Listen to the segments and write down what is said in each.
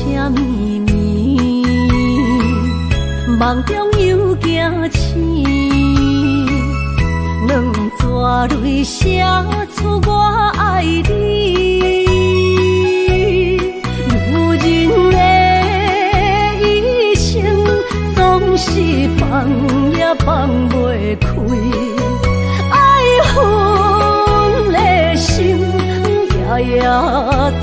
啥秘密？梦中又惊醒，两纸泪写出我爱你。女人的一生总是放也放袂开，爱恨的心夜夜甜。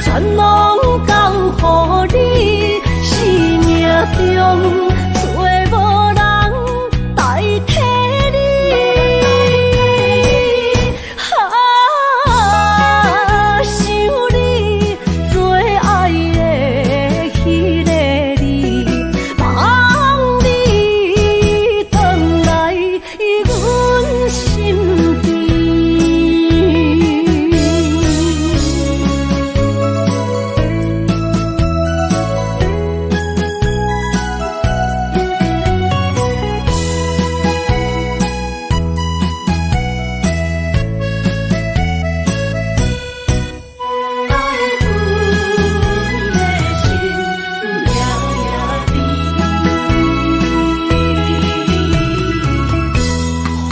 全拢交予你，生命中找无人代替你。想你最爱的迄个你，望你回来阮心边。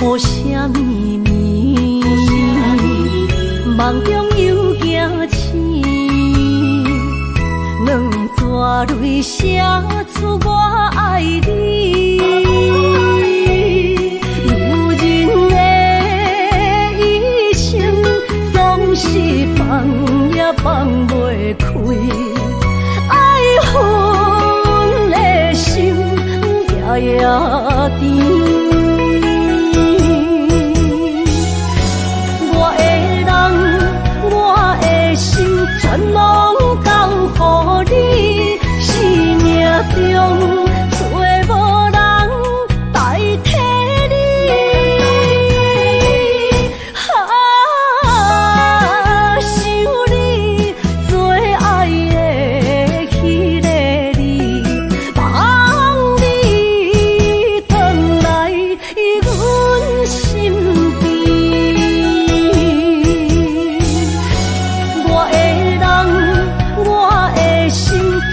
无啥秘密，梦中又惊醒，两纸泪写出我爱你。女人的一生总是放也放袂开，爱恨的心夜夜甜。全拢交予你，生命中找无人代替你。想你最爱的迄个你，望你回来阮心边。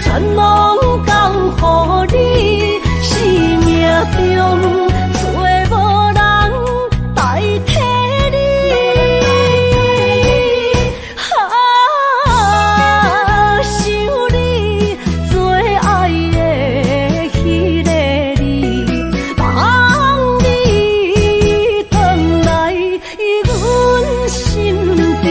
全拢交予你，生命中找无人代替你。想你最爱的迄个你，望你回来阮心边。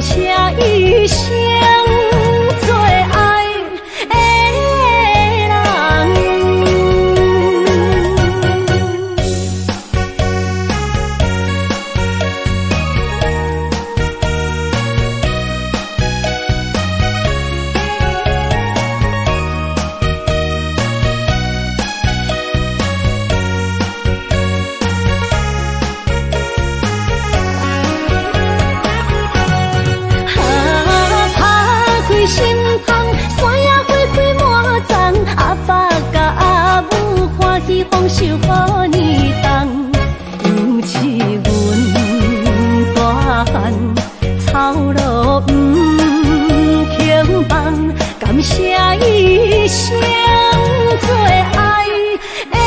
谢一生做爱的人。心痛，山野花开满丛，阿爸甲阿母欢喜丰收好年冬。尤其阮大汉操劳不轻放，感谢一生做爱的人。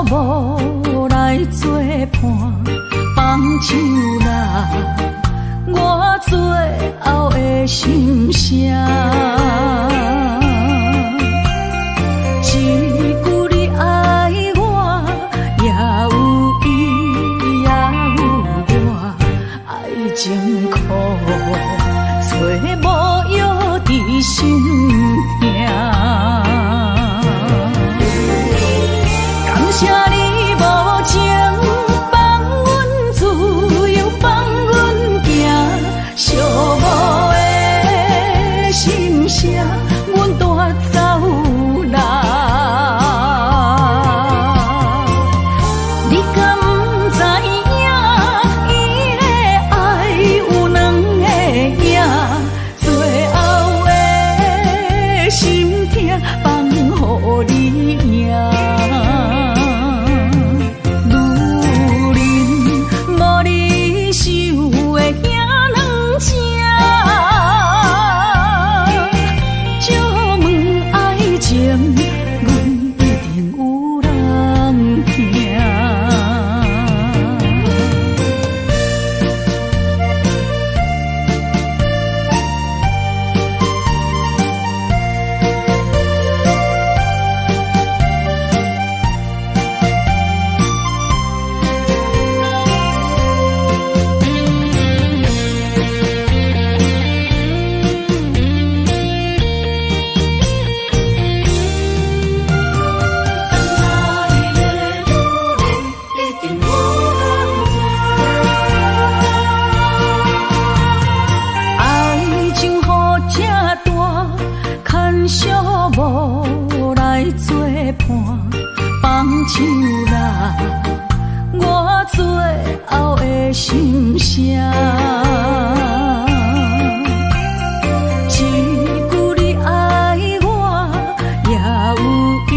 无来作伴，放手啦，我最后的心声。一句你爱我，也有伊，也有我，爱情苦，找无药伫心痛。感谢你无情放阮自由，放阮行，寂寞的心声，阮带走啦。你敢不知影，伊的爱有两个影，最后的心痛放予你赢。无来作伴，放手啦，我最后的心声。一句你爱我，也有伊，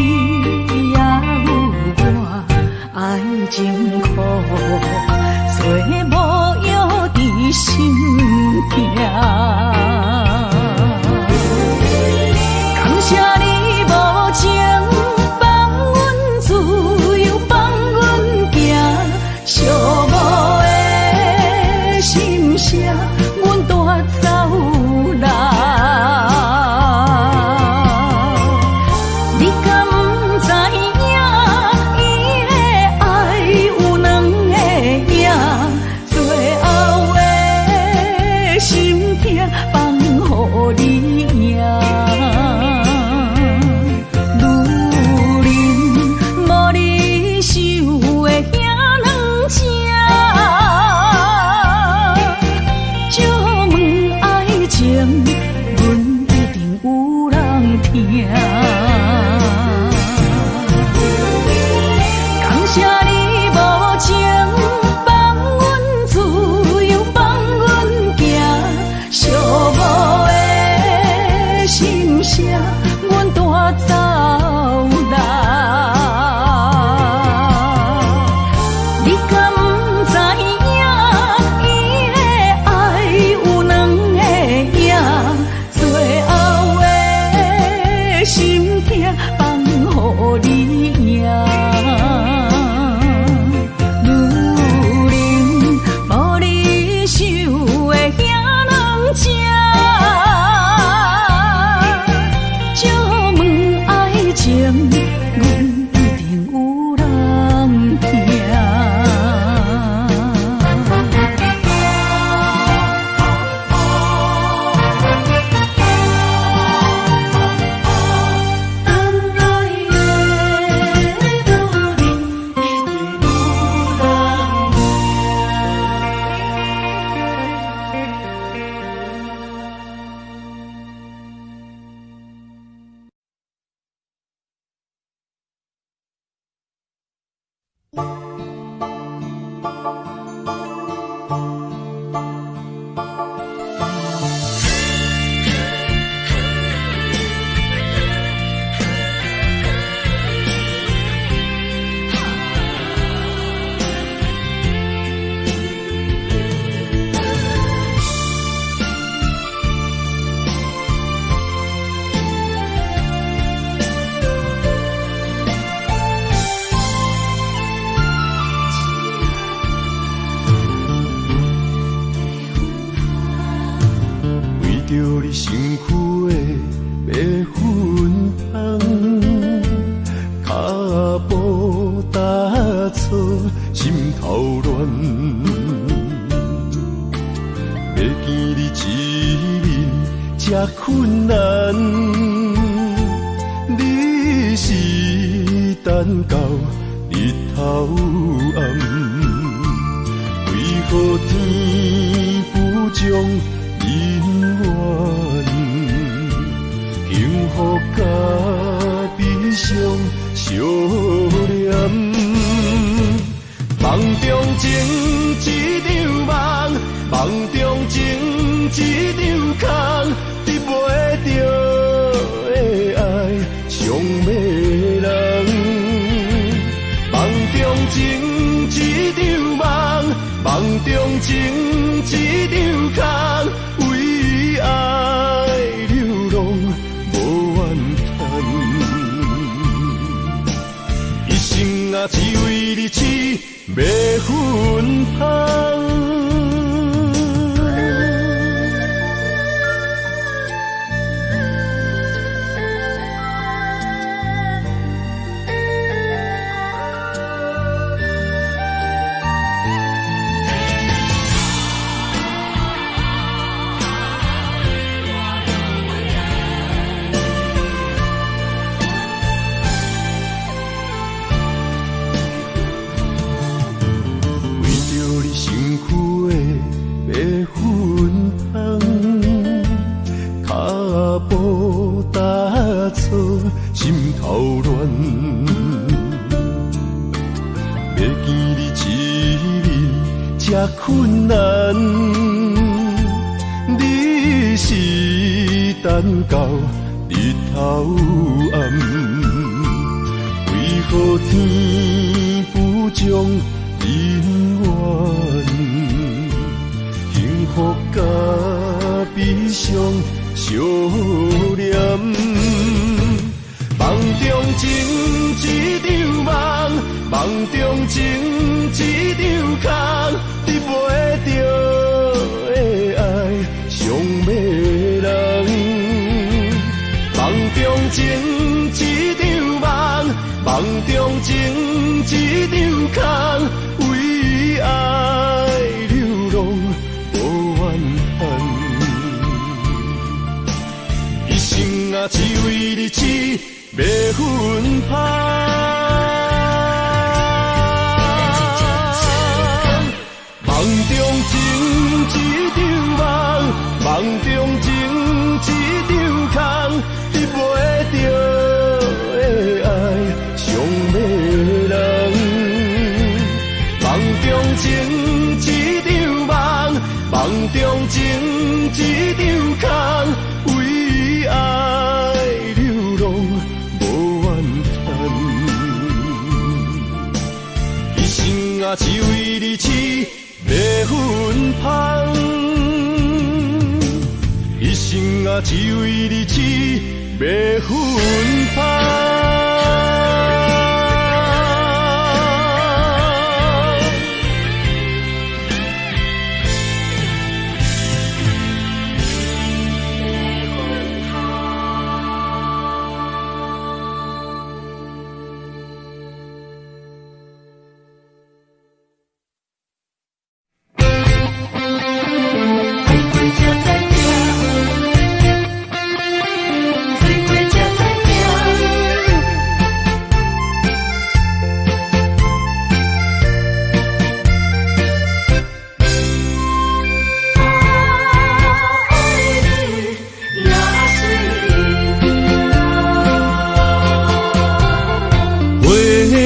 也有我，爱情苦，做无药伫心痛。谢你无情放阮自由，放阮行，寂寞的心声，阮带走啦。你敢不知影，伊的爱有两个影，最后的心痛。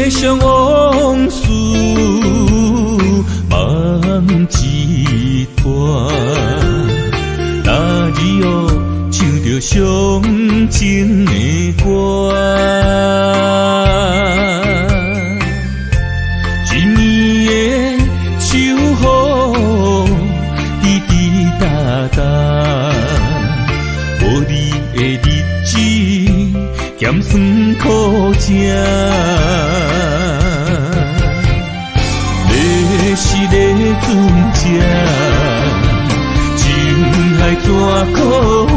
回想往事，上情的歌。今年的秋雨滴滴答答，无你的日子咸酸苦吃。要是咧船只，情海怎可换？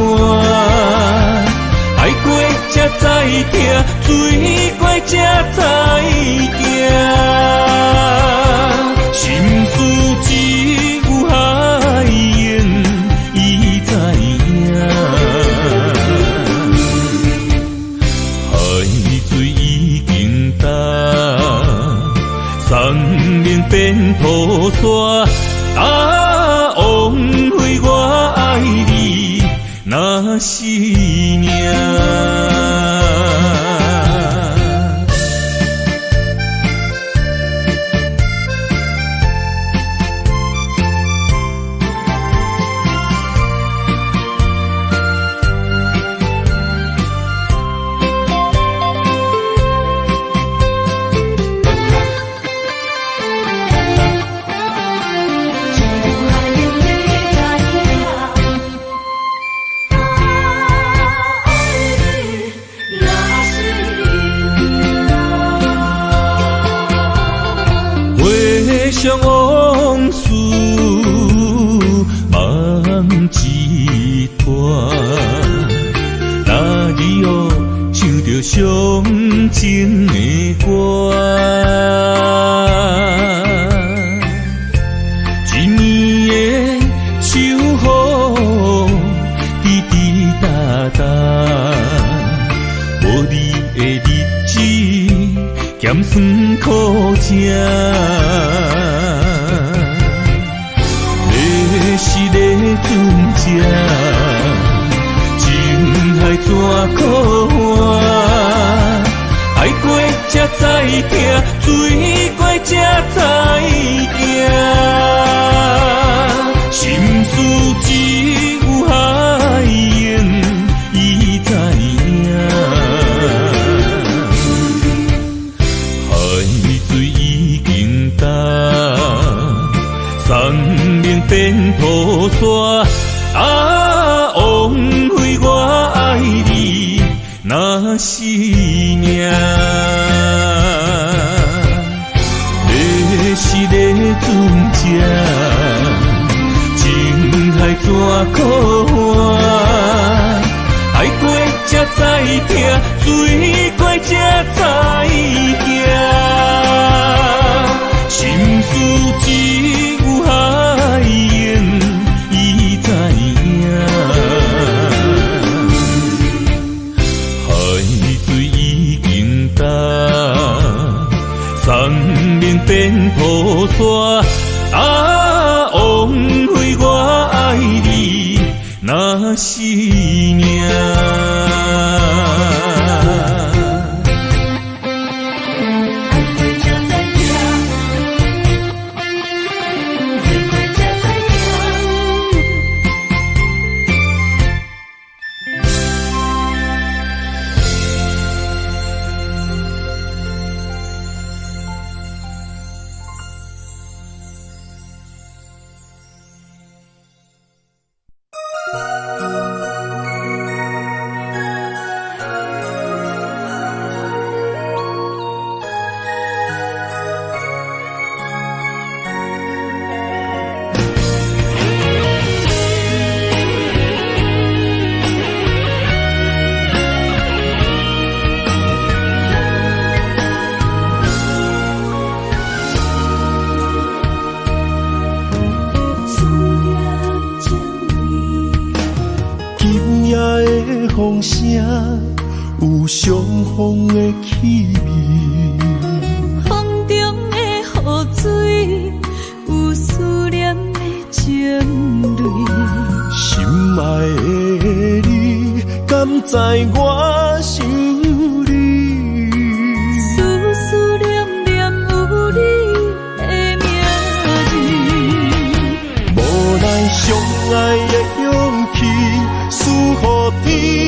爱过才知听，水过才知行。心事只有海燕伊知影，海水已经干。生命变土沙，枉费我爱你那是命。回往事梦一段，那你哦唱着伤情的歌。今年的秋雨滴滴答答，无你的日子咸酸苦吃。要是咧船只，情海怎可换？爱过才知听，水过才知行。心事只有海燕伊知影，海水已经干。生命变土沙，枉费我爱你那是命。要是咧船只，情海怎可换？爱过才知听，水过才知行。心事只有海燕伊知影，海水已经干，生命变土沙，枉费我爱你那是命。风声有相逢的气味，风中的雨水有思念的情泪。心爱的你，敢知我想你？思念念有你的名字，无奈相爱的勇气，输予天。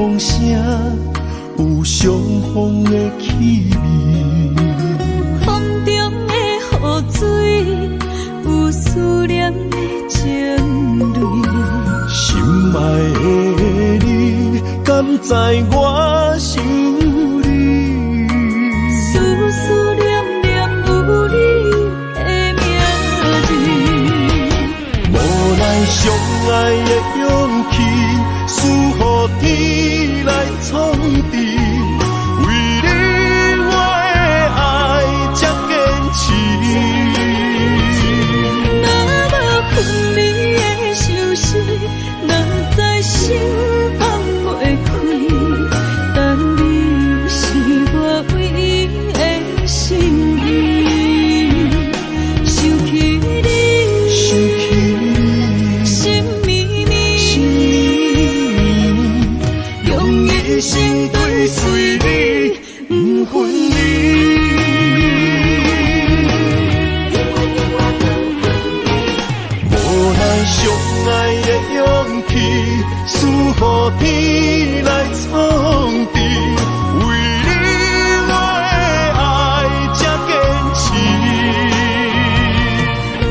风声，有相逢的气味。风中的雨水，有思念的情泪。心爱的你，敢知我想你？思思念念有你的名字。无奈相爱的勇气，输予天来创治。为你我的爱才坚持。若无分离的相思，若在心放袂开。但你是我唯一的心意，想起你，心绵绵，用一生追随你，不分离。无奈相爱的勇气，输予天来创治。为你我的爱才坚持。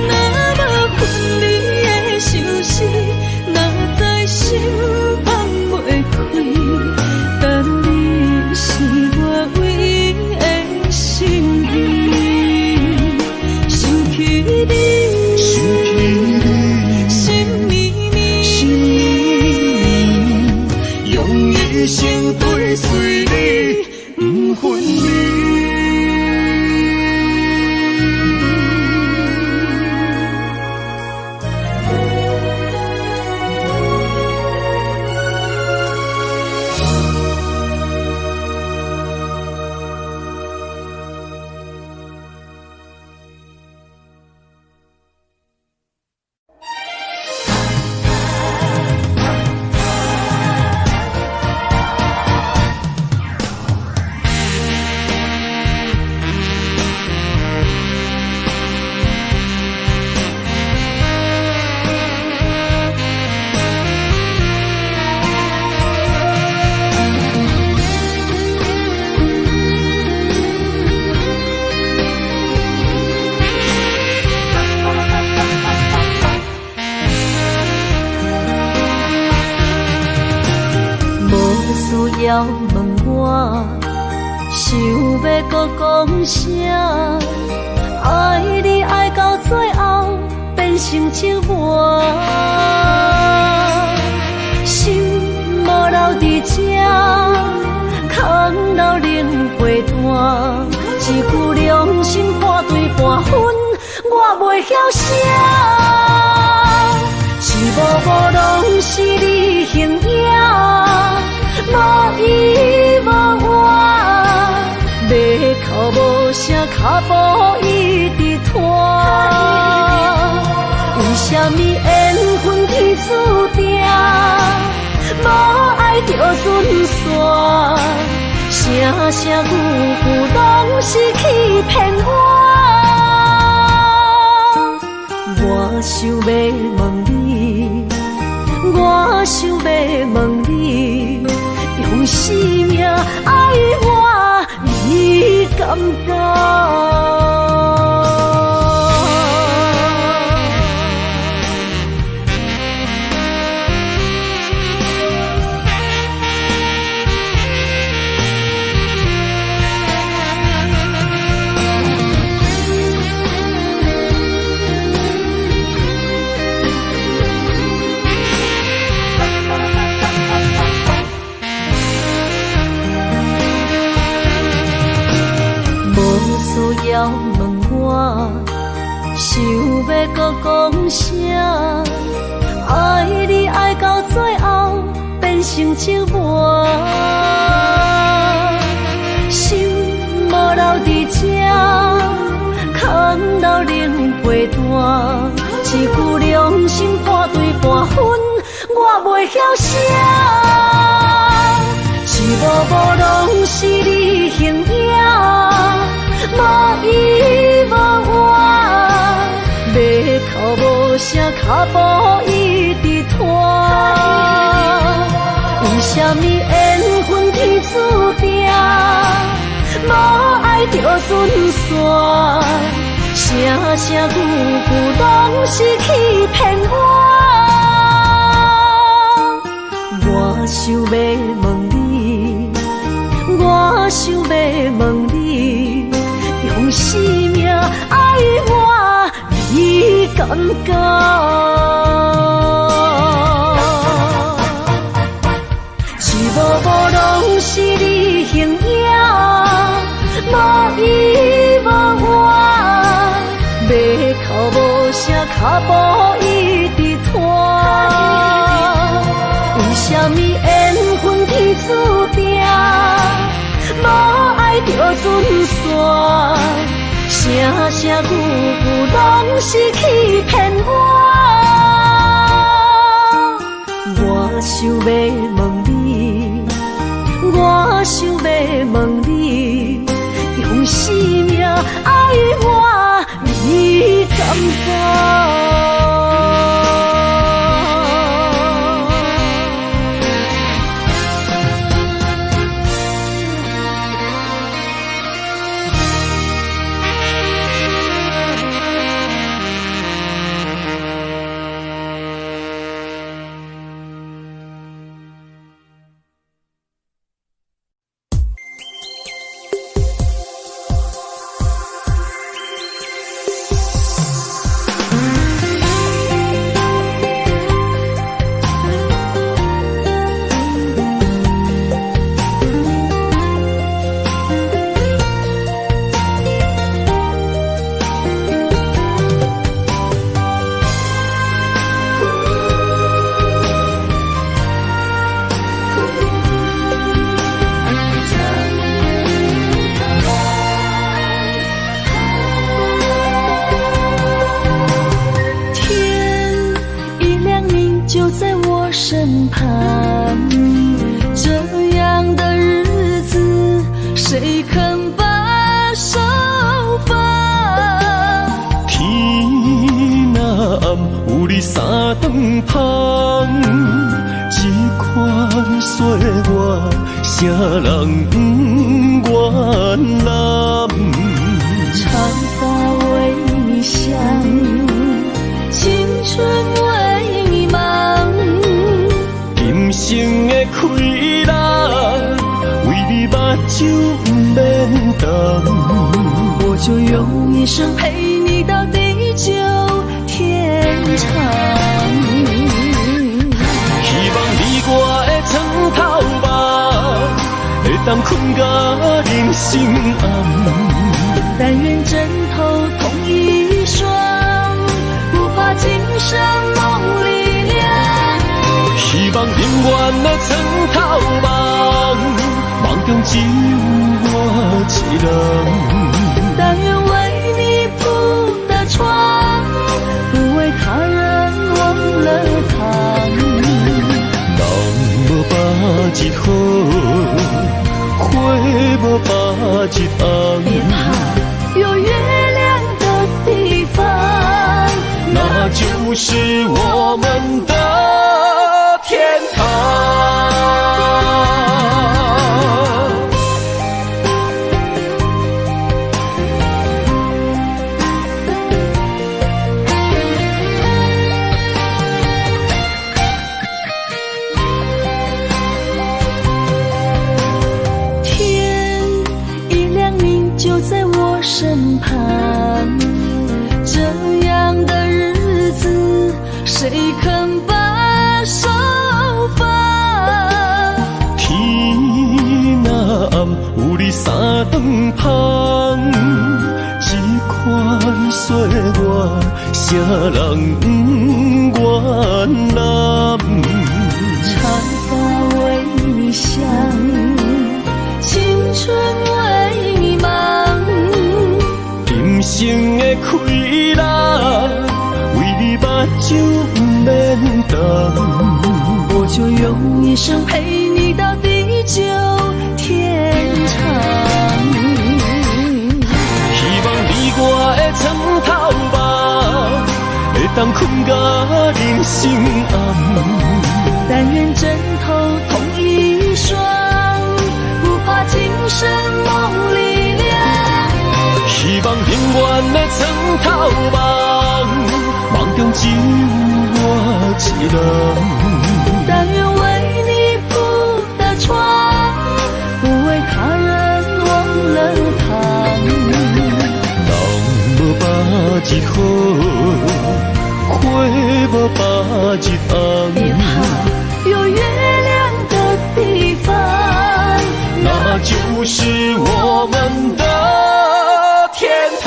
若无分离的相思，若在心放袂开。但你是我唯一的心意，想起你，心绵绵，用一生追随你，不分离。需要问我，想要搁讲啥？爱你爱到最后变成寂寞，心无留伫这，空留冷陪伴。一句良心半对半分，我袂晓写。一幕幕拢是你形影。无依无我，要哭无声，脚步一直拖。为什么缘分天注定，无爱就准线？声声句句拢是欺骗我。我想要问你，我想要问你。用生命爱我，你敢觉？需要问我，想要搁讲啥？爱你爱到最后变成寂寞，心无留伫这，空留冷陪伴。一句良心半对半分，我袂晓写。一幕幕拢是你形影。无依无我，要哭无声，脚步一直拖。为什么会无爱就准线，声声句句拢是欺骗我。我想要问你，我想要问你，用生命爱我，你敢讲？一幕幕拢是你形影，无依无我，要哭无声，脚步一直拖。为什么缘分天注定，无爱就准线，声声句句拢是欺骗我。我想要问你，我想要问你，用生命爱我，你敢讲？身旁，这样的日子谁肯把手放？天若暗，有你三顿芳，这款岁月，谁人不愿揽？长发为你香，青春为你忙。今生的快乐，为你目睭不免干。我就用一生陪你到地久天长。希望你我的床头梦，会当困到人生暗。但愿枕头同一双，不怕今生梦里凉。希望永远的床头梦，梦中只有我一人。但愿为你铺的床，不为他人忘了躺。人无把一好，花无把一红。别怕，有月亮的地方，那就是我们的天堂。天一亮明就在我身旁，这样的日子谁肯把手放？天若暗，有你三顿芳，这款岁月，谁人不愿揽？长发为你香，青春为你忙。今生的快乐，为你目睭不免干。我就用一生陪你到地久天长。希望你我的床头梦，会当困到人生暗。但愿枕头同一双，不怕今生梦里只有我一人。但愿为你铺的床，不为他人忘了躺。人无百日好，花无百日红。别怕有月亮的地方，那就是我们的天堂。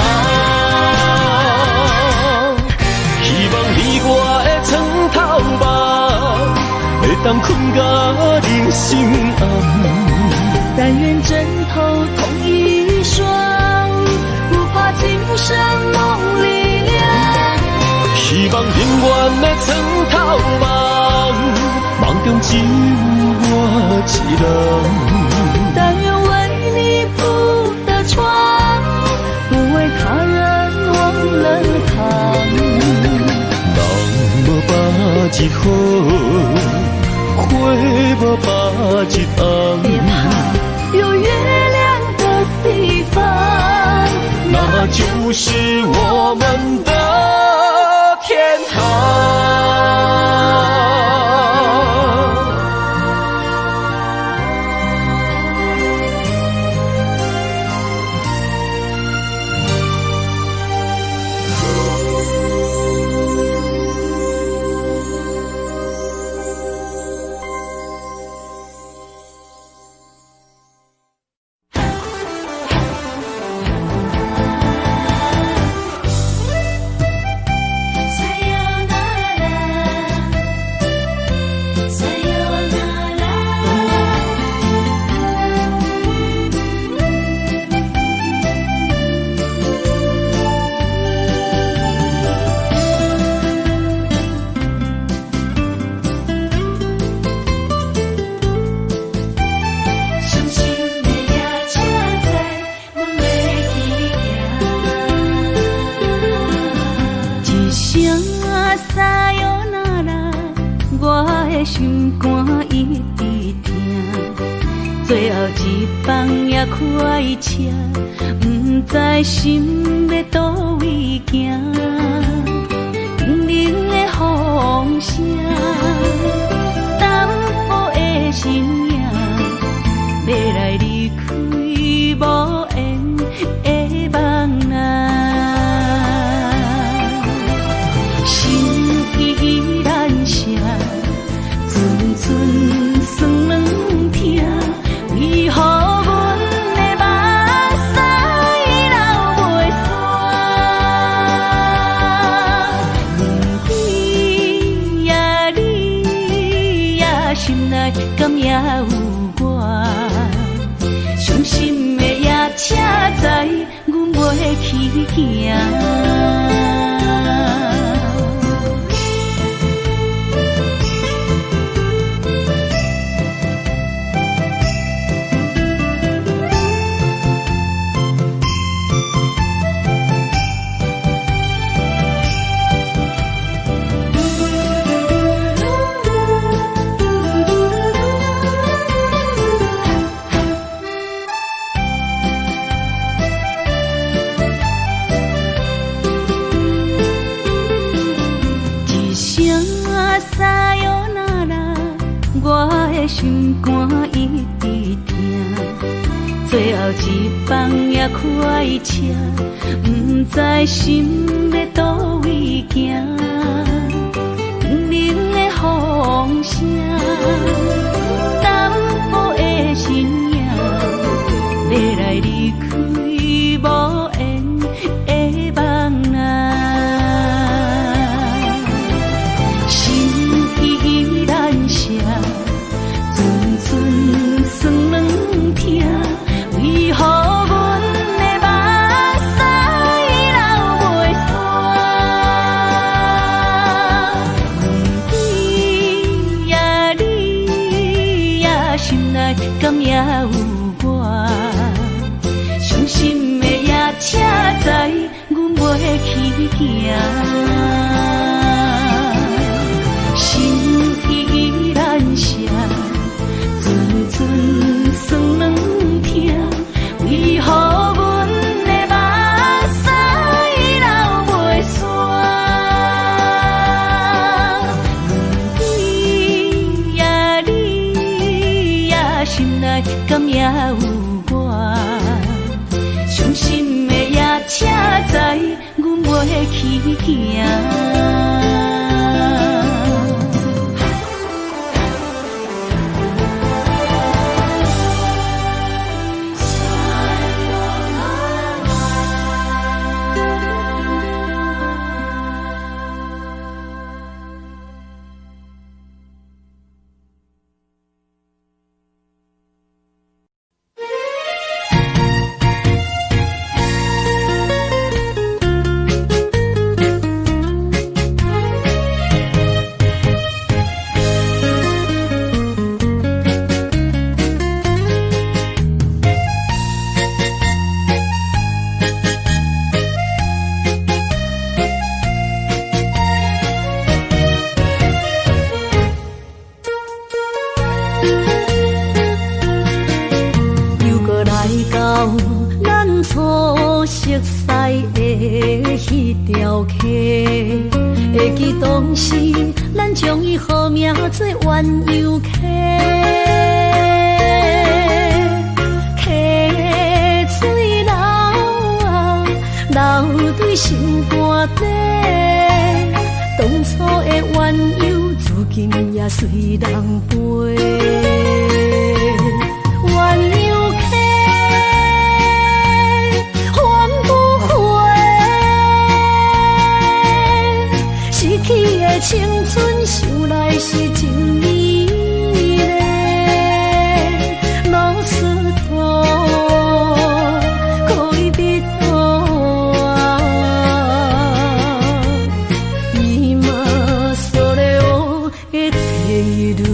希望你我的床头梦，会当困到人生暗。但愿枕头同一双，不怕今生梦里凉。希望永远的床头梦，梦中只有我一人。但愿为你铺的床，不为他人忘了躺。人无百日好，花无百日红。别怕有月亮的地方，那就是我们的天堂。心肝一直疼，最后一放也开车，不知心要倒位行。冷冷的风声，淡薄的身影，要来离开无缘的梦啊，心依然舍。寸寸酸软疼，为何阮的目屎流袂煞？不知呀你呀心内敢也有我？伤心的夜车载，阮袂去行。心肝一直疼，最后一放也开车，不知心要倒位行。冷冷的风声，淡薄的身影，要来离开无缘的梦啊，心依然舍。寸酸软疼，为何阮的目屎流袂煞？不知呀你呀心内敢也有我？伤心的夜车载，阮袂去行。心依然舍。寸寸酸软疼，为何阮的目屎流袂煞？行。会记当时，咱将伊号名做鸳鸯溪，溪水流啊，流对心肝底。当初的鸳鸯，至今也随人陪。鸳鸯溪。青春想来是真美丽，老师徒可以彼途啊，伊嘛所了的体路。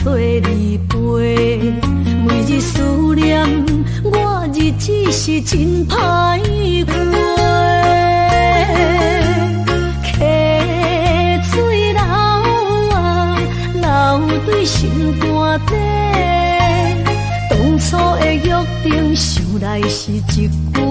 找你陪，每日思念，我日子是真歹过。溪水流啊，流对心肝底。当初的约定，想来是一句话。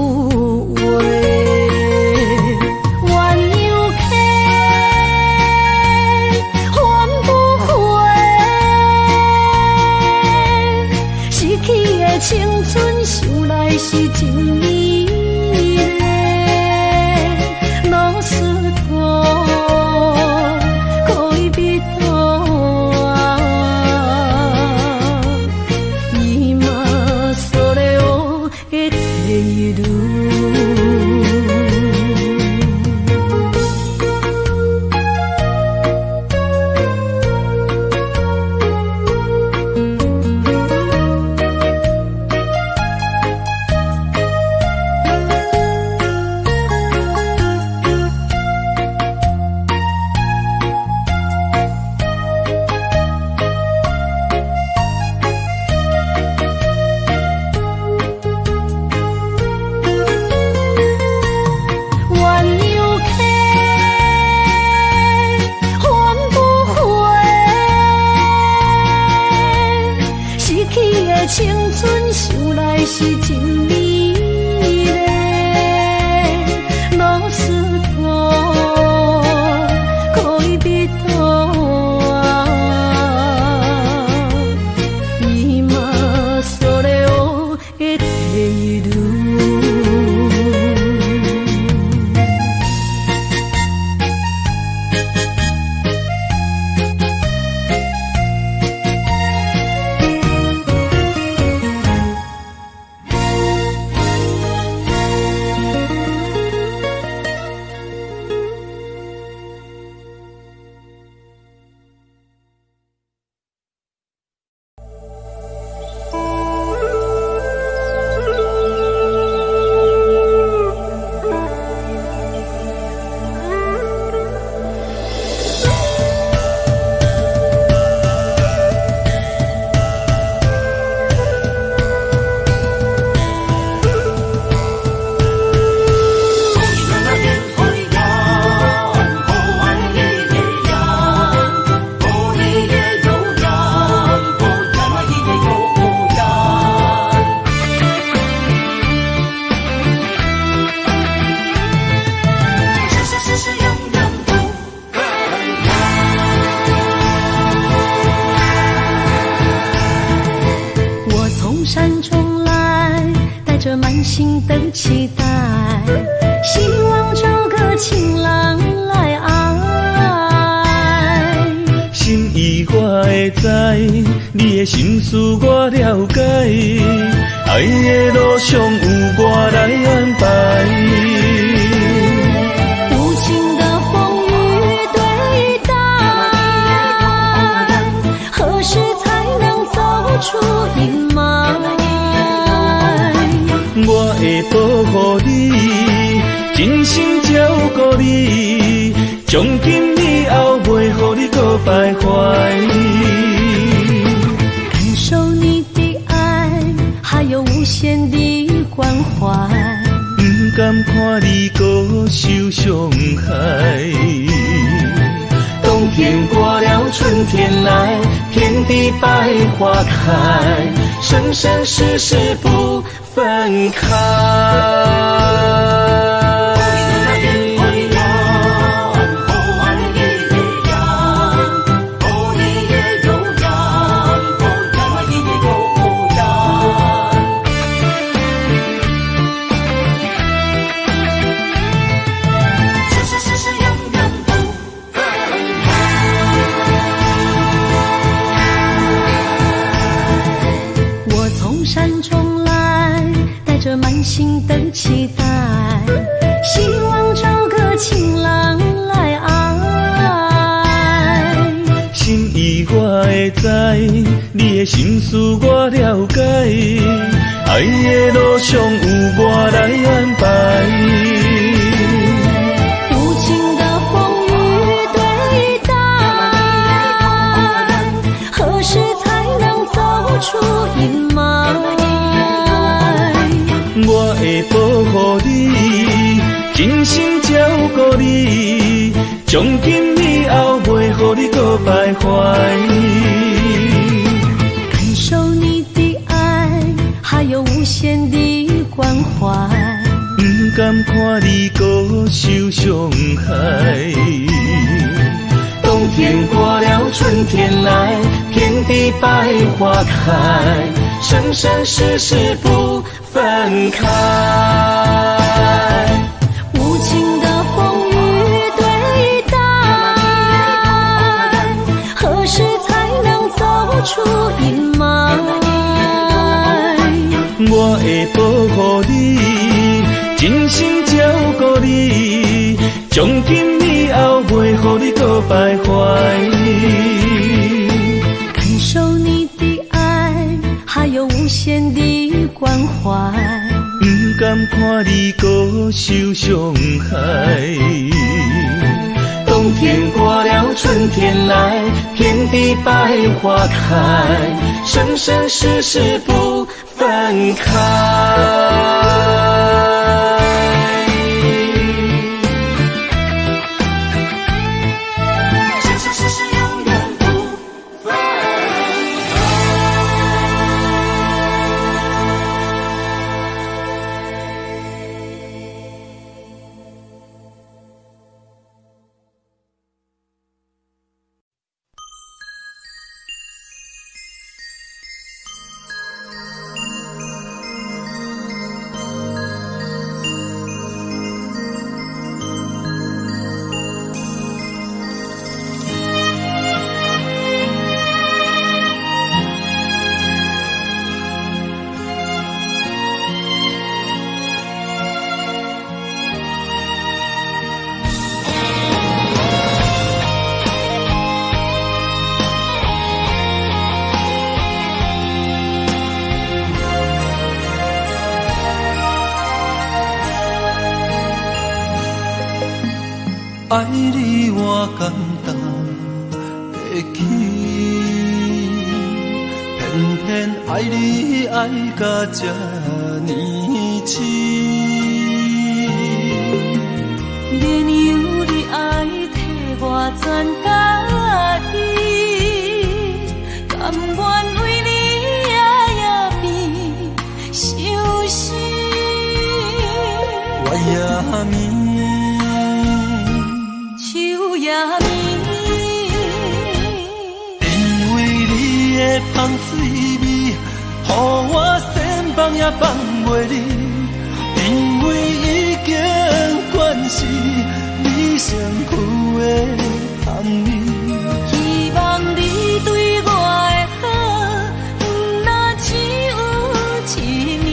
青春想来是真美丽，老师徒可以彼途啊，伊嘛所了的体路。青春想来是真美丽，老师徒可以彼途啊，伊嘛所了的体路。从山中来，带着满心的期待，希望找个情郎来爱。心意我会知，你的心思我了解，爱的路上有我来安排。无情的风雨对待，何时才能走出阴霾？我会保护你，真心照顾你，从今以后袂予你搁徘徊。感受你的爱，还有无限的关怀，不甘看你搁受伤害。冬天过了，春天来，天地百花开，生生世世不分开。满心的期待，希望找个情郎来爱。心意我会知，你的心思我了解，爱的路上有我来安排。无情的风雨对待，何时才能走出阴霾？我会保护你，真心照顾你，从今以后袂予你搁徘徊。感受你的爱，还有无限的关怀，不甘看你搁受伤害。冬天过了，春天来，天地百花开，生生世世不分开。无情的风雨对待，何时才能走出阴霾？我会保护你，真心照顾你，从今以后袂予你搁徘徊。感受你的爱，还有无限的关怀，不甘看你搁受伤害。冬天过了，春天来，天地百花开，生生世世不分开。爱你我简单会起，偏偏爱你爱到这呢深。免由你爱替我全家己，甘愿为你夜夜变伤心。我也眠。因为你的香水味，予我也放袂离，因为已经惯是你上苦的香味。希望你对我的好，不那只有一年，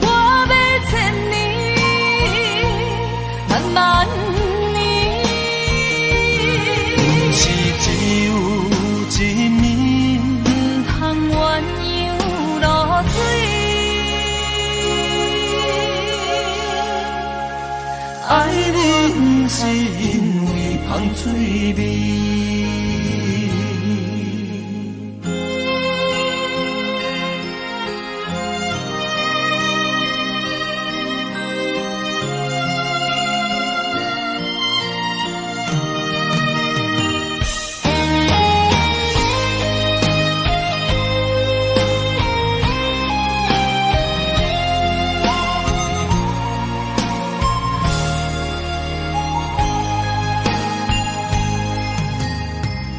我要千年，慢慢年，不是只有一面，唔通鸳鸯落水。爱你不是因为香水味。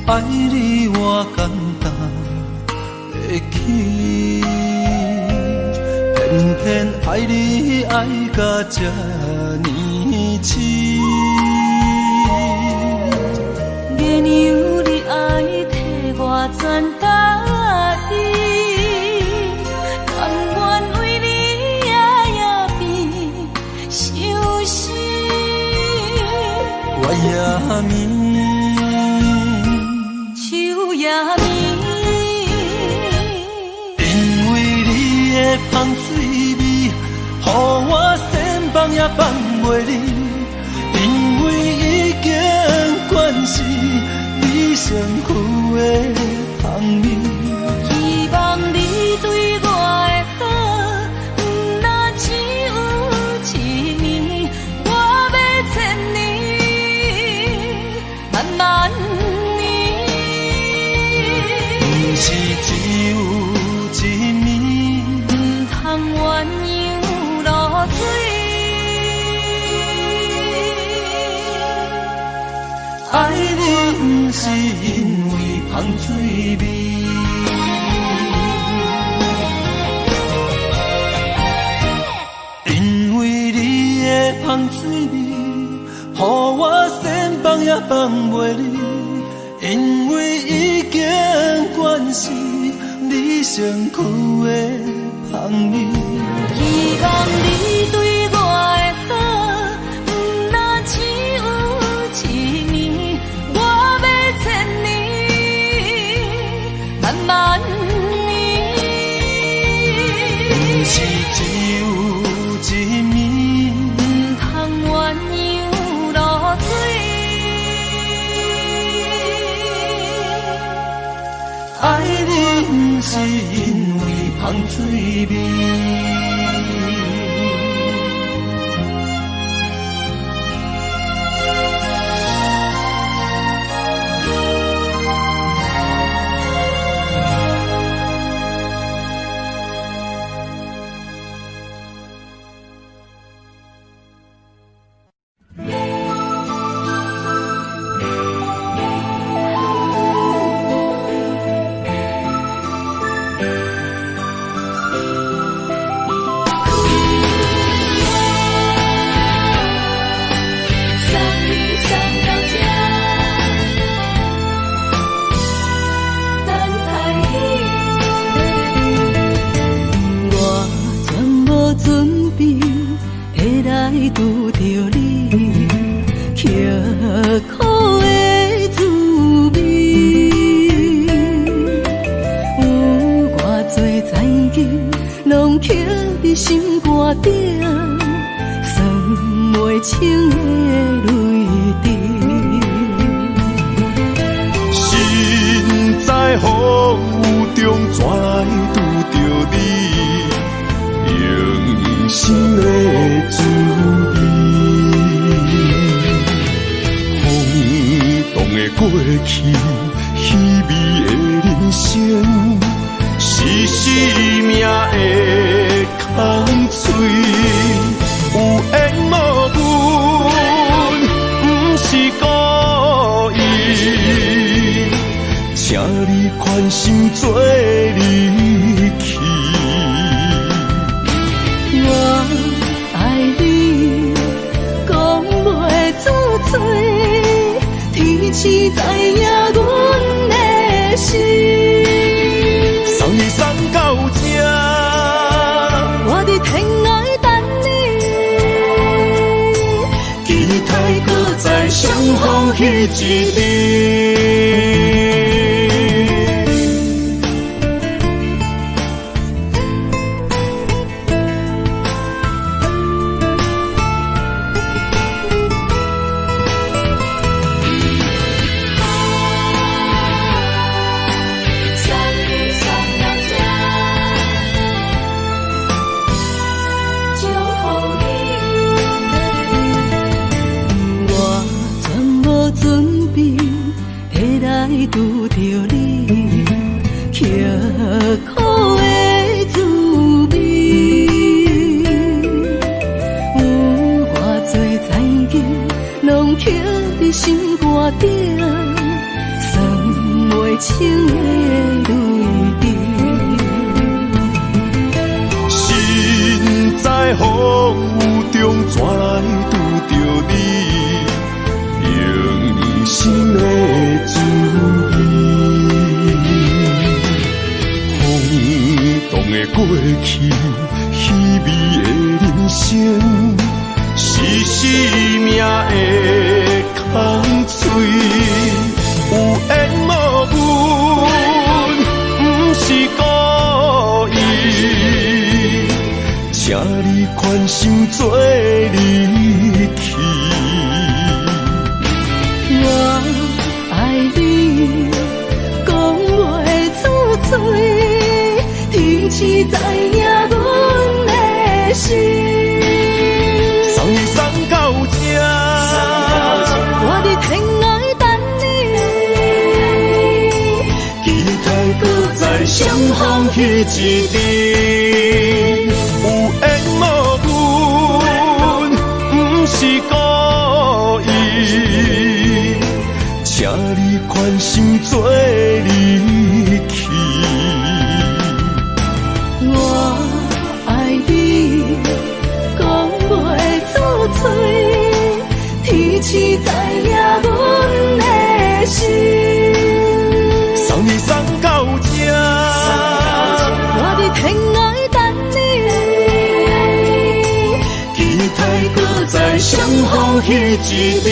爱你我简单会起，偏偏爱你爱到这呢痴。月娘你爱替我全答应，甘愿为你夜夜变伤心。我也明。因为你的香水味，予我千放也放袂离。因为已经惯是你上苦的香味。希望你对我的好，不那只有一年，我要千年，慢慢。不是只有一面，唔通鸳鸯落水。爱你不是因为香水味，因为你的香水味，予我千放也放袂离。因为已经惯是你上苦的香味。希望你对我的好，不那只有一年，我要千年，慢慢年。不是只有一面，唔通鸳鸯落水。爱你不是因为香水味。拄着你，刻苦的滋味，有偌多灾境，拢刻伫心肝顶，算袂清的泪滴。心在风雨中，怎来拄着你？用心的滋味，空洞的过去，虚伪的人生，是生命的空嘴，有缘无分，不是故意，请你宽心做离去。逢彼一日。拄着你刻苦的滋味，有偌多知己，拢刻伫心肝顶，算袂清的泪滴。心在风雨中，怎来拄着你？用心的滋味，风动的过去，稀微的人生，是生命的空嘴，有缘无分，不是故意，请你宽心做离去。我爱你，讲袂出嘴，天气知影阮的心。送你送到这，我伫天涯等你，期待搁再相逢彼一日。有缘无分，不是故意，请你宽心做离去。我爱你，讲袂出嘴，天气知影阮的心。送你送到这，我伫天涯等你，期待搁再相逢彼一日。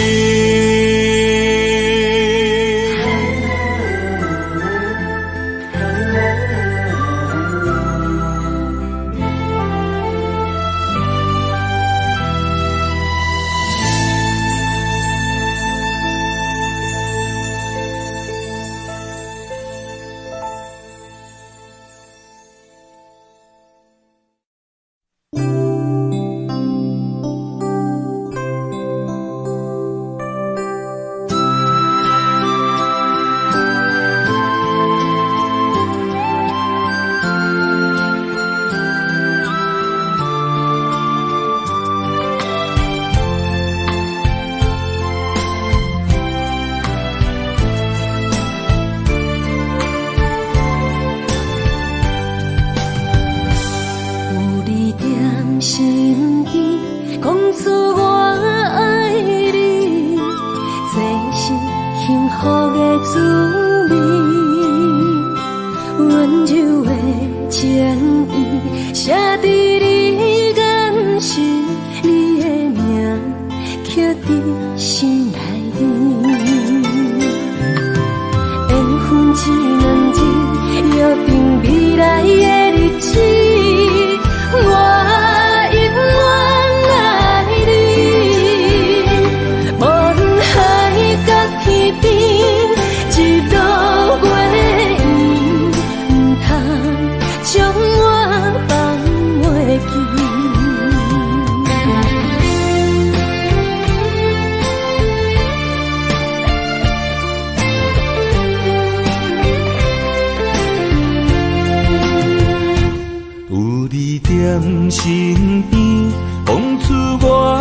身边，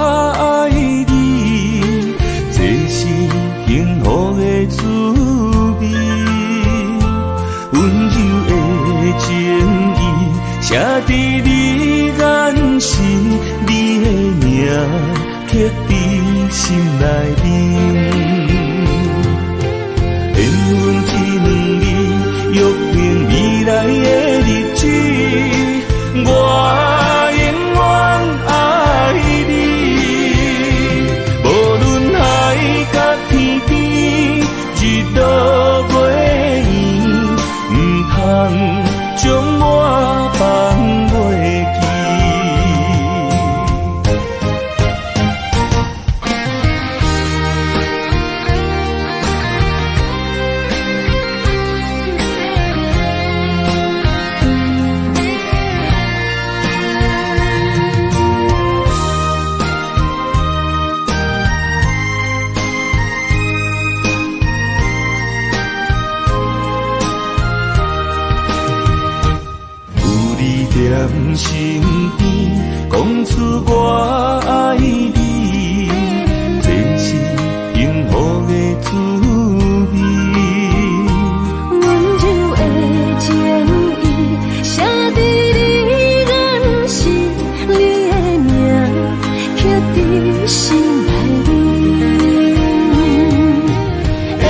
讲出我爱你，这是幸福的滋味。温柔的情意，写伫你眼神，你的名刻伫心内面。缘分一两日，约定未来的日子。我永远爱你，无论海角念身边，讲出我爱你，这是幸福的滋味。温柔的情意，写在你眼神，你的名刻在心内里。缘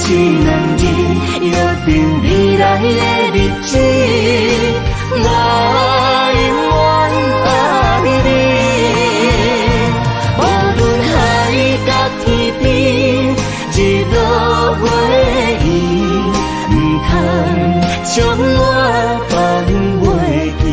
一两字，约定未来的日子。我永远爱你，无论海角天边，日落月圆，不通将我放袂记。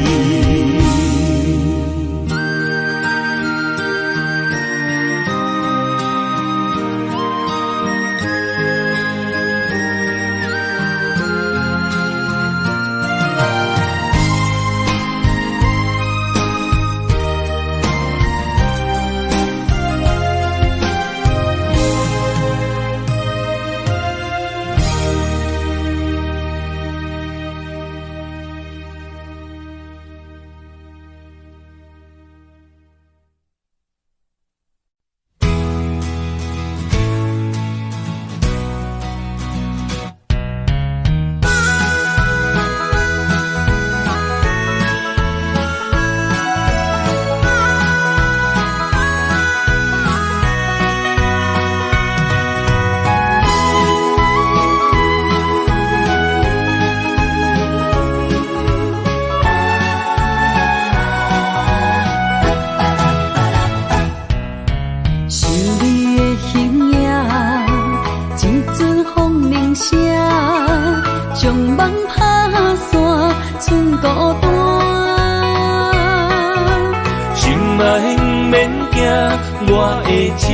我的心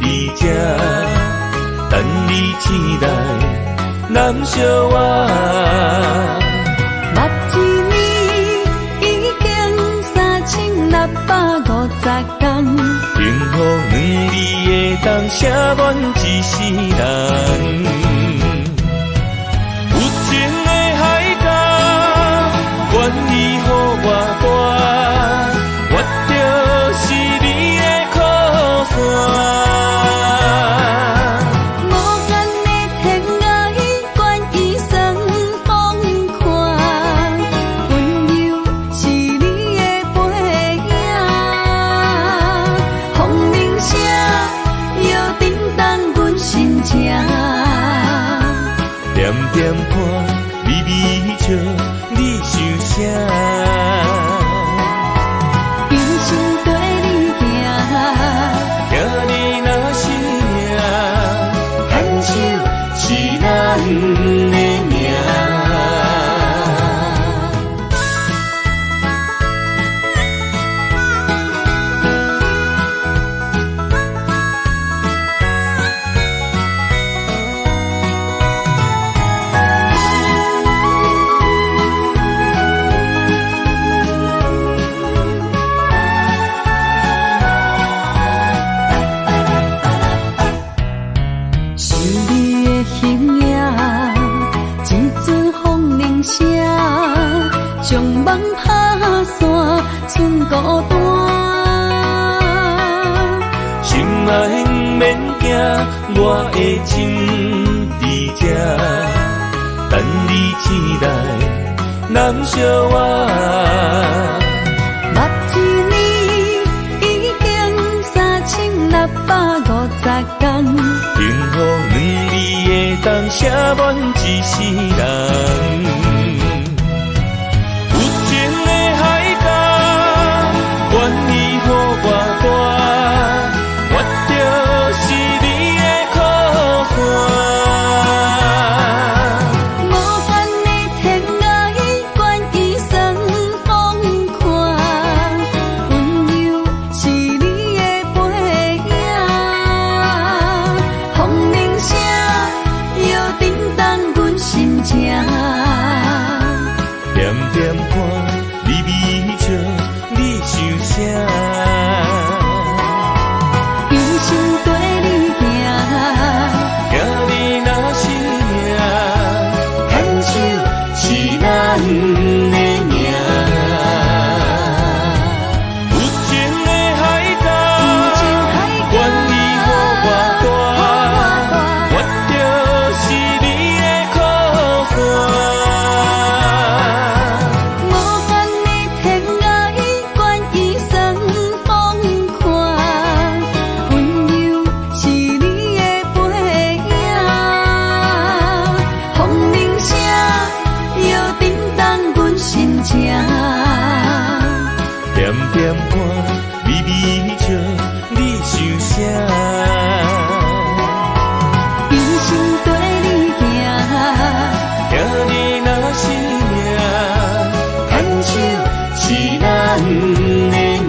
在这，等你醒来，难相我。目一年已经3650天，幸福两字的当写满一世人。有情的海角，愿意予我伴，我就是你的靠山。点点看，微微笑，你想啥？人生跟你行，行你若是命，牵手是咱的命。将梦打散，剩孤单。心爱免惊，我的心在这，等你醒来，难相我。目一年已经3650天，幸福两字的当写满一世人。点点看，微微笑，你想啥？人生跟你行，行你若是命，牵手是咱的命。手是咱的命。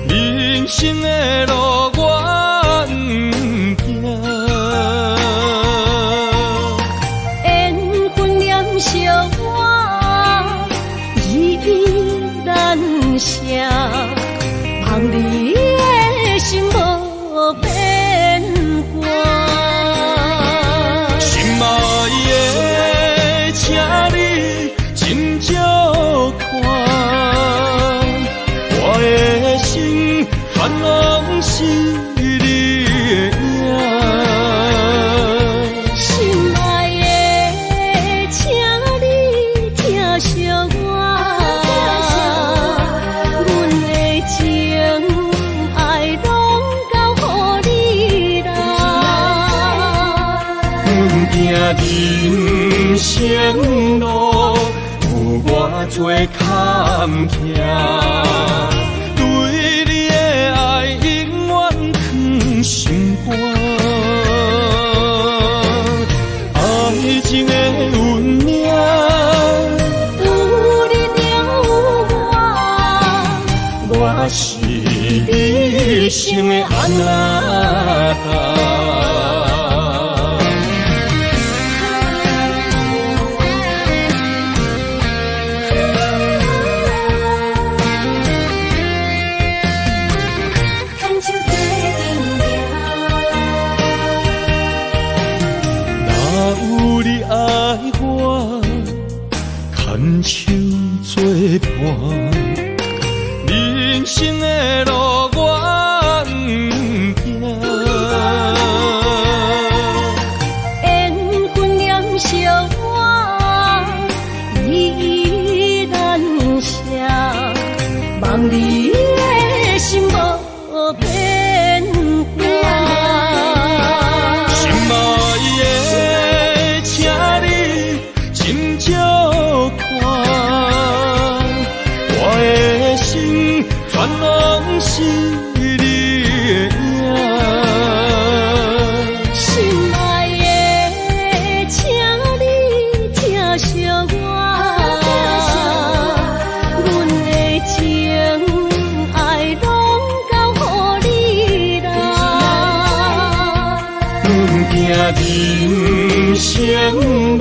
人生的路我不行，缘分念惜我，依然写，望你的心无变卦。心爱的，请你真少看。我的心全拢是你的影，心爱的，请你疼惜我，阮的情爱拢交予你啦。阮行人生路有偌多坎坷。心肝，爱情的运命，有你了我是你生的安娜。牵手作伴，人生的路我不行。缘分念惜我，依然写，望你的心无变卦。心爱的，请你真少看，我的心全拢是你的影。心爱的，请你疼惜我，阮的情爱拢交予你啦。阮行人生路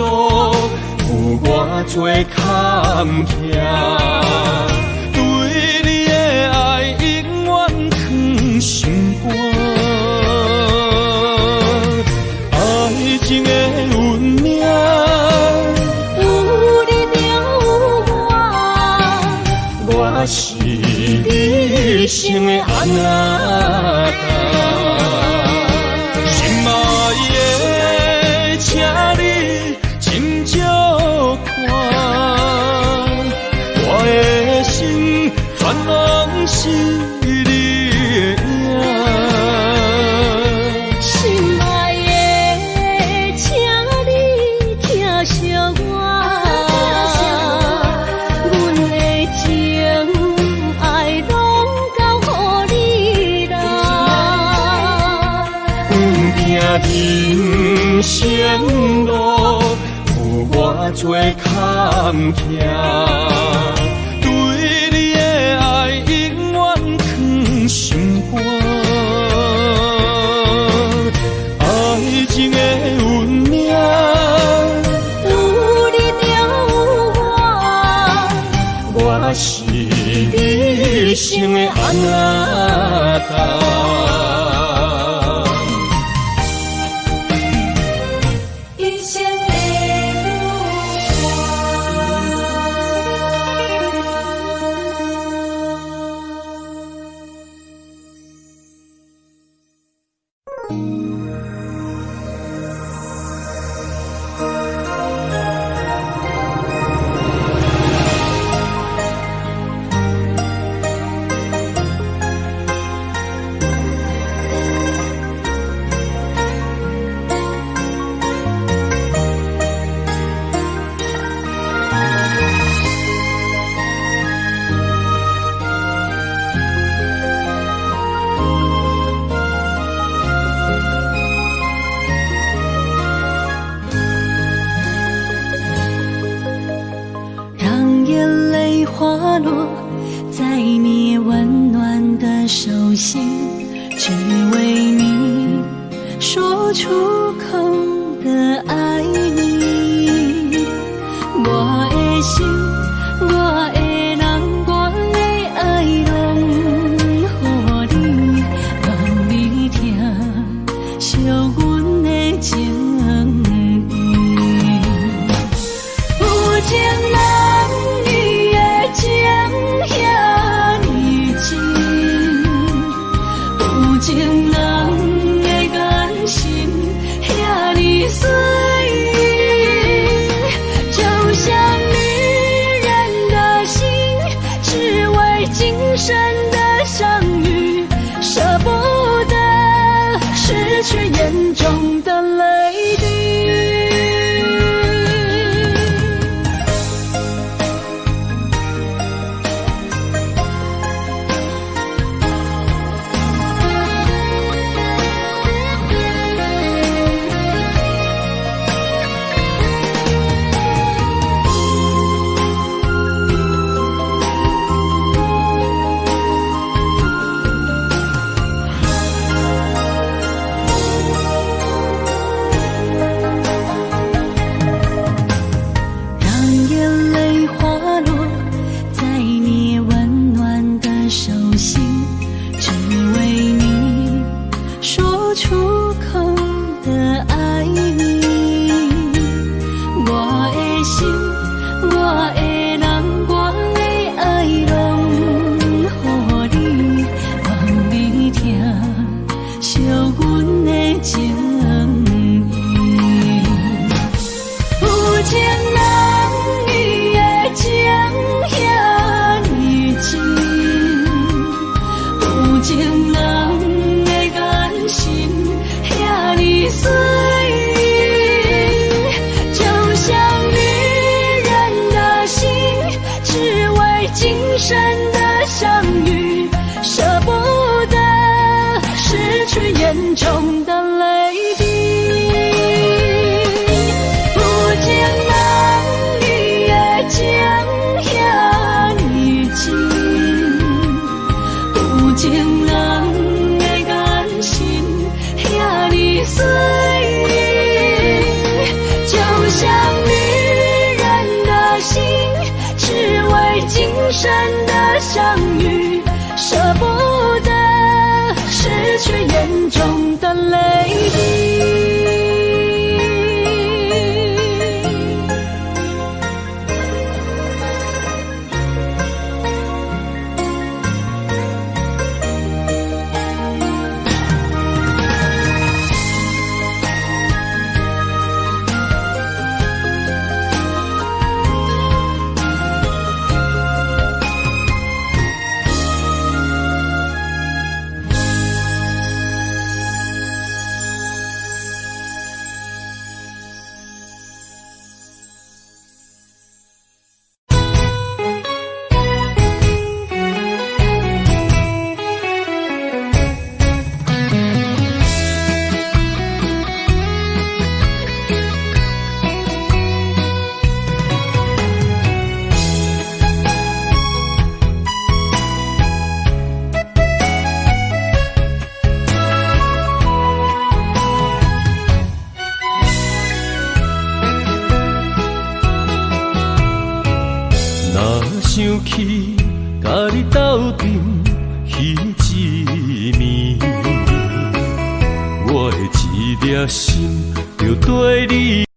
有偌多坎坷，对你的爱永远藏心肝。爱情的运命，有你了我是你生的安娜。心爱的，请你真少看，我的心全拢是你的影。心爱的，请你疼惜我，阮的情爱拢交予你啦。人生路有偌多坎坷，对你的爱永远藏心肝。爱情的运命，有你了我是你生的安娜。干。想起甲你斗阵彼一暝，心就对你。